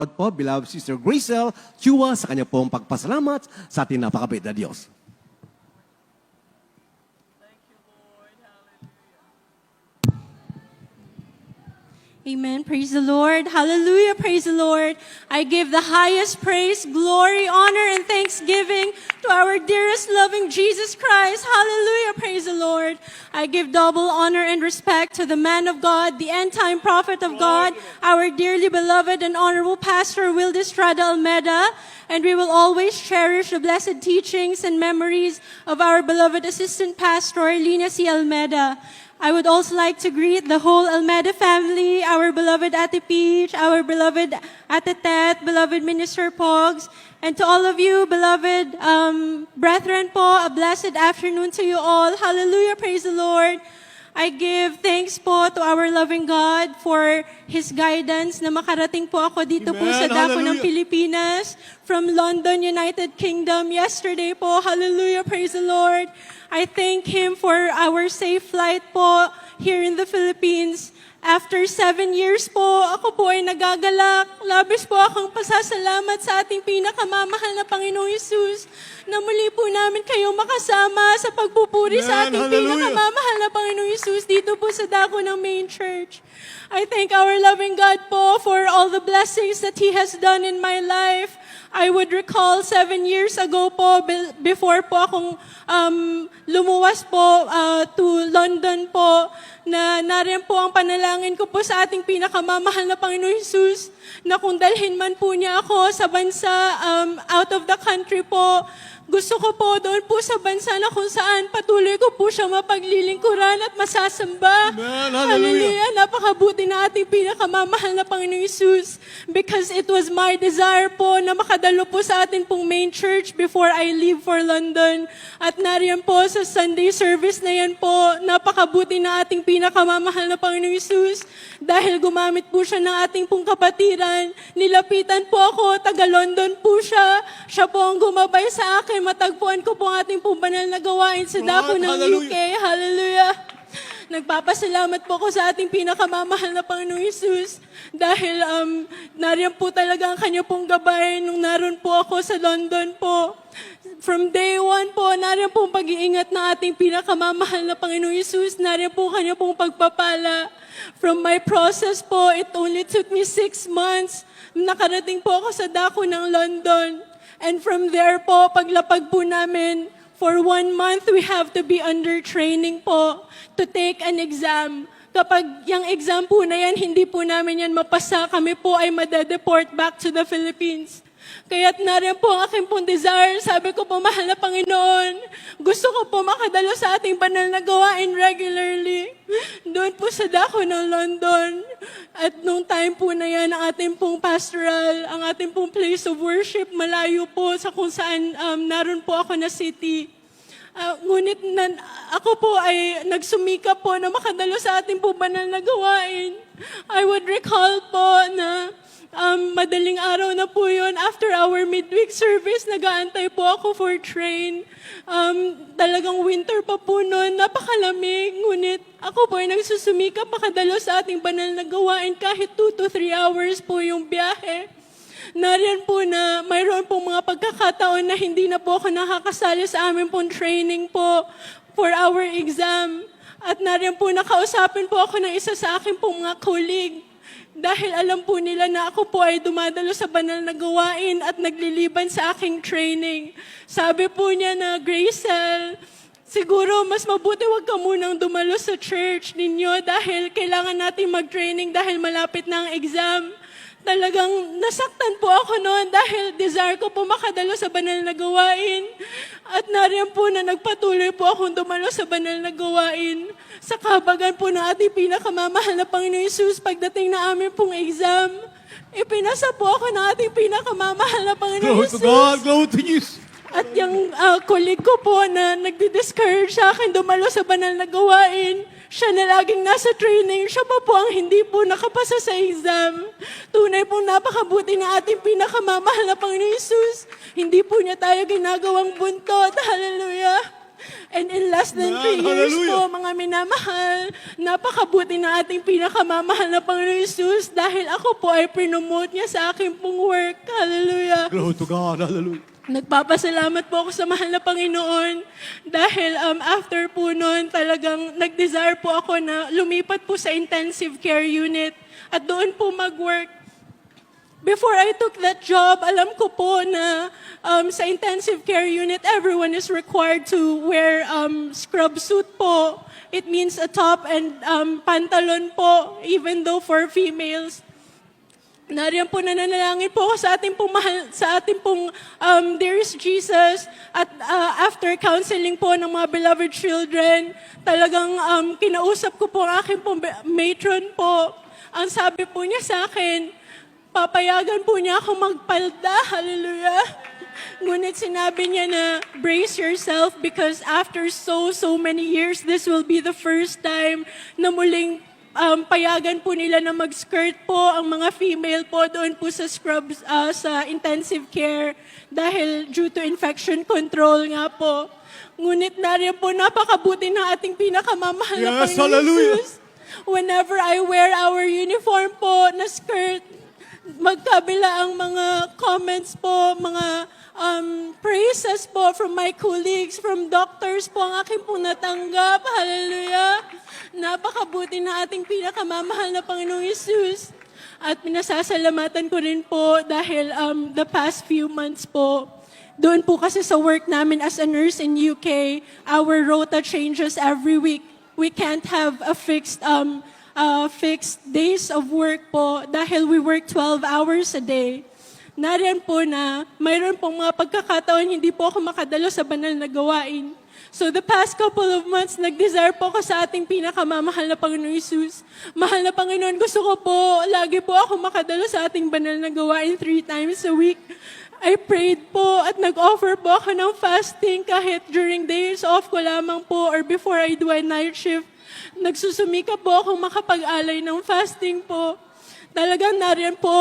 po, beloved Sister Gracel Chua sa kanya pong pagpasalamat sa ating napakabait na Diyos. Amen. Praise the Lord. Hallelujah. Praise the Lord. I give the highest praise, glory, honor, and thanksgiving to our dearest, loving Jesus Christ. Hallelujah. Praise the Lord. I give double honor and respect to the man of God, the end-time prophet of God, our dearly beloved and honorable pastor, Wilde Estrada Almeda. And we will always cherish the blessed teachings and memories of our beloved assistant pastor, Lina C. Almeda. I would also like to greet the whole Almeda family, our beloved Ate Peach, our beloved Ate Tet, beloved Minister Pogs, and to all of you, beloved brethren po, a blessed afternoon to you all. Hallelujah, praise the Lord. I give thanks po to our loving God for His guidance na makarating po ako dito po sa dako ng Pilipinas from London, United Kingdom yesterday po. Hallelujah, praise the Lord. I thank Him for our safe flight po here in the Philippines. After 7 years po, ako po ay nagagalak. Labis po akong pasasalamat sa ating pinakamamahal na Panginoong Hesus na muli po namin kayong makasama sa pagpupuri sa ating pinakamamahal na Panginoong Hesus dito po sa dako ng main church. I thank our loving God po for all the blessings that He has done in my life. I would recall 7 years ago po, before po akong lumuwas po to London po, na nariyan po ang panalangin ko po sa ating pinakamamahal na Panginoong Hesus, na kung dalhin man po niya ako sa bansa out of the country po, gusto ko po doon po sa bansa na kung saan patuloy ko po siya mapaglilingkuran at masasamba. Amen. Hallelujah. Napakabuti na ating pinakamamahal na Panginoong Hesus, because it was my desire po na makadalo po sa atin pong main church before I leave for London. At nariyan po sa Sunday service na yan po, napakabuti na ating pinakamamahal na Panginoong Hesus, dahil gumamit po siya ng ating pong kapatiran. Nilapitan po ako, taga London po siya. Siya po ang gumabay sa akin. Matagpuan ko po ang ating pong banal na gawain sa dako ng UK. Hallelujah. Nagpapasalamat po ako sa ating pinakamamahal na Panginoong Hesus dahil nariyan po talaga ang kanya pong gabay nung naroon po ako sa London po. From day one po, nariyan po ang pag-iingat ng ating pinakamamahal na Panginoong Hesus. Nariyan po kanya pong pagpapala. From my process po, it only took me 6 months. Nakarating po ako sa dako ng London. And from there po, paglapag po namin, for 1 month, we have to be under training po to take an exam. Kapag yung exam po na yan, hindi po namin yan mapasa, kami po ay madedeport back to the Philippines. Kaya't nariyan po ang aking pong desire. Sabi ko po, mahal na Panginoon, gusto ko po makadalo sa ating banal na gawain regularly. Doon po sa dako ng London. At nung time po na yan, ang ating pong pastoral, ang ating pong place of worship, malayo po sa kung saan naroon po ako na city. Ngunit ako po ay nagsumikap po na makadalo sa ating po banal na gawain. I would recall po na madaling araw na po yun. After our midweek service, nag-aantay po ako for train. Talagang winter pa po noon, napakalamig. Ngunit ako po ay nagsusumikap makadalo sa ating banal na gawain kahit 2 to 3 hours po yung biyahe. Nariyan po na mayroon pong mga pagkakataon na hindi na po ako nakakasali sa amin pong training po for our exam. At nariyan po nakausapin po ako ng isa sa akin pong mga colleague. Dahil alam po nila na ako po ay dumadalo sa banal na gawain at nagliliban sa aking training. Sabi po niya na, Gracel, siguro mas mabuti wag ka munang dumalo sa church ninyo dahil kailangan natin mag-training dahil malapit na ang exam. Talagang nasaktan po ako noon dahil desire ko po makadalo sa banal na gawain. At nariyan po na nagpatuloy po akong dumalo sa banal na gawain. Sa kahabagan po ng ating pinakamamahal na Panginoon Hesus, pagdating na amin pong exam, ipinasa po ako ng ating pinakamamahal na Panginoon Glory Hesus. to God, glory to you. At yung colleague ko po na nagdi-discourage sa akin dumalo sa banal na gawain, siya na laging nasa training, siya pa po ang hindi po nakapasa sa exam. Tunay pong napakabuti na ating pinakamamahal na Panginoon Hesus. Hindi po niya tayo ginagawang buntot. Hallelujah. And in less than 3 years po, mga minamahal, napakabuti na ating pinakamamahal na Panginoon Jesus dahil ako po ay promote niya sa aking pong work. Hallelujah. Glory to God. Hallelujah. Nagpapasalamat po ako sa mahal na Panginoon dahil after po noon talagang nag-desire po ako na lumipat po sa intensive care unit at doon po mag-work. Before I took that job, alam ko po na sa intensive care unit, everyone is required to wear scrub suit po. It means a top and pantalon po, even though for females. Nariyan po nananalangin po ako sa ating pong mahal, sa ating pong dearest Jesus at after counseling po ng mga beloved children, talagang kinausap ko po ang aking pong matron po. Ang sabi po niya sa akin, papayagan po niya ako magpalda, hallelujah. Ngunit sinabi niya na brace yourself because after so many years, this will be the first time na muling payagan po nila na mag-skirt po ang mga female po doon po sa scrubs, sa intensive care dahil due to infection control nga po. Ngunit nariyan po, napakabuti ng ating pinakamamahal na Yes, Panginoon hallelujah. Jesus. Whenever I wear our uniform po na skirt, magkabila ang mga comments po, mga praises po from my colleagues, from doctors po ang aking po natanggap. Hallelujah. Napakabuti na ating pinakamamahal na Panginoong Jesus. At pinasasalamatan ko rin po dahil the past few months po, doon po kasi sa work namin as a nurse in UK, our rota changes every week. We can't have a fixed days of work po dahil we work 12 hours a day. Nariyan po na mayroon pong mga pagkakataon hindi po ako makadalo sa banal na gawain. So the past couple of months, nag-desire po ako sa ating pinakamamahal na Panginoon Jesus. Mahal na Panginoon, gusto ko po, lagi po ako makadalo sa ating banal na gawain 3 times a week. I prayed po at nag-offer po ako ng fasting kahit during days off ko lamang po or before I do a night shift. Nagsusumika po akong makapag-alay ng fasting po. Talagang nariyan po,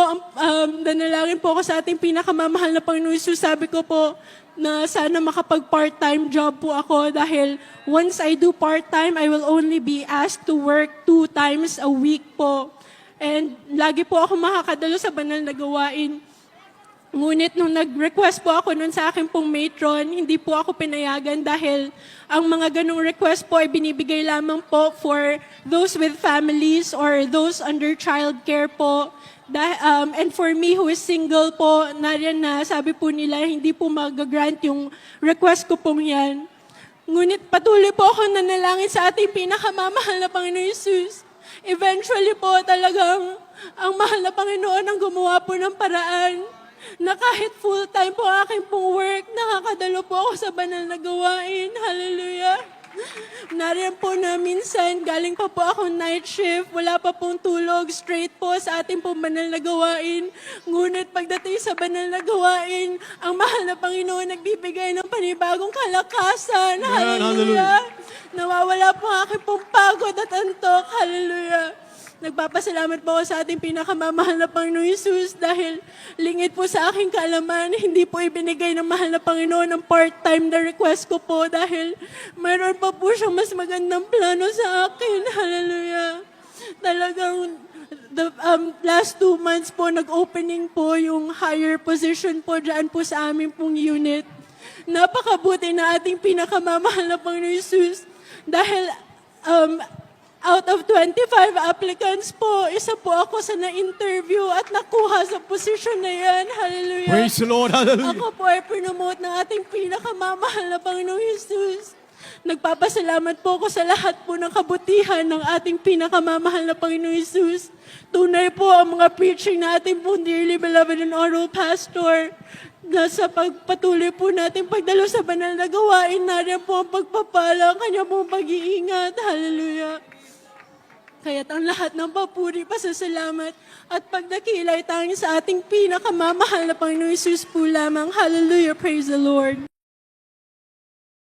nanalangin po ako sa ating pinakamamahal na Panginoon Jesus. Sabi ko po na sana makapag-part-time job po ako dahil once I do part-time, I will only be asked to work 2 times a week po. And lagi po ako makakadalo sa banal na gawain. Ngunit nung nag-request po ako nun sa aking pong matron, hindi po ako pinayagan dahil ang mga ganong request po ay binibigay lamang po for those with families or those under child care po. And for me who is single po, nariyan na sabi po nila hindi po mag-grant yung request ko pong yan. Ngunit patuloy po ako nanalangin sa ating pinakamamahal na Panginoon Jesus. Eventually po talagang ang mahal na Panginoon ang gumawa po ng paraan na kahit full-time po aking pong work, nakakadalo po ako sa banal na gawain. Hallelujah. Nariyan po na minsan, galing pa po ako night shift, wala pa pong tulog, straight po sa ating pong banal na gawain. Ngunit pagdating sa banal na gawain, ang mahal na Panginoon nagbibigay ng panibagong kalakasan. Hallelujah. Nawawala po ang aking pong pagod at antok. Hallelujah. Nagpapasalamat po ako sa ating pinakamamahal na Panginoon Jesus dahil lingid po sa aking kaalaman, hindi po ibinigay ng mahal na Panginoon ang part-time na request ko po dahil mayroon pa po siyang mas magandang plano sa akin. Hallelujah. Talagang the last 2 months po, nag-opening po yung higher position po dyan po sa aming pong unit. Napakabuti na ating pinakamamahal na Panginoon Jesus dahil out of 25 applicants po, isa po ako sa na-interview at nakuha sa posisyon na yan. Hallelujah. Praise the Lord. Hallelujah. Ako po ay promote ng ating pinakamamahal na Panginoong Jesus. Nagpapasalamat po ako sa lahat po ng kabutihan ng ating pinakamamahal na Panginoong Jesus. Tunay po ang mga preaching na ating pong dearly beloved and honorable pastor na sa pagpatuloy po natin pagdalo sa banal na gawain, nariyan po ang pagpapala, ang kanya pong pag-iingat. Hallelujah. Kaya't ang lahat ng papuri, pasasalamat at pagdakilay tanging sa ating pinakamamahal na Panginoon Jesus po lamang. Hallelujah. Praise the Lord.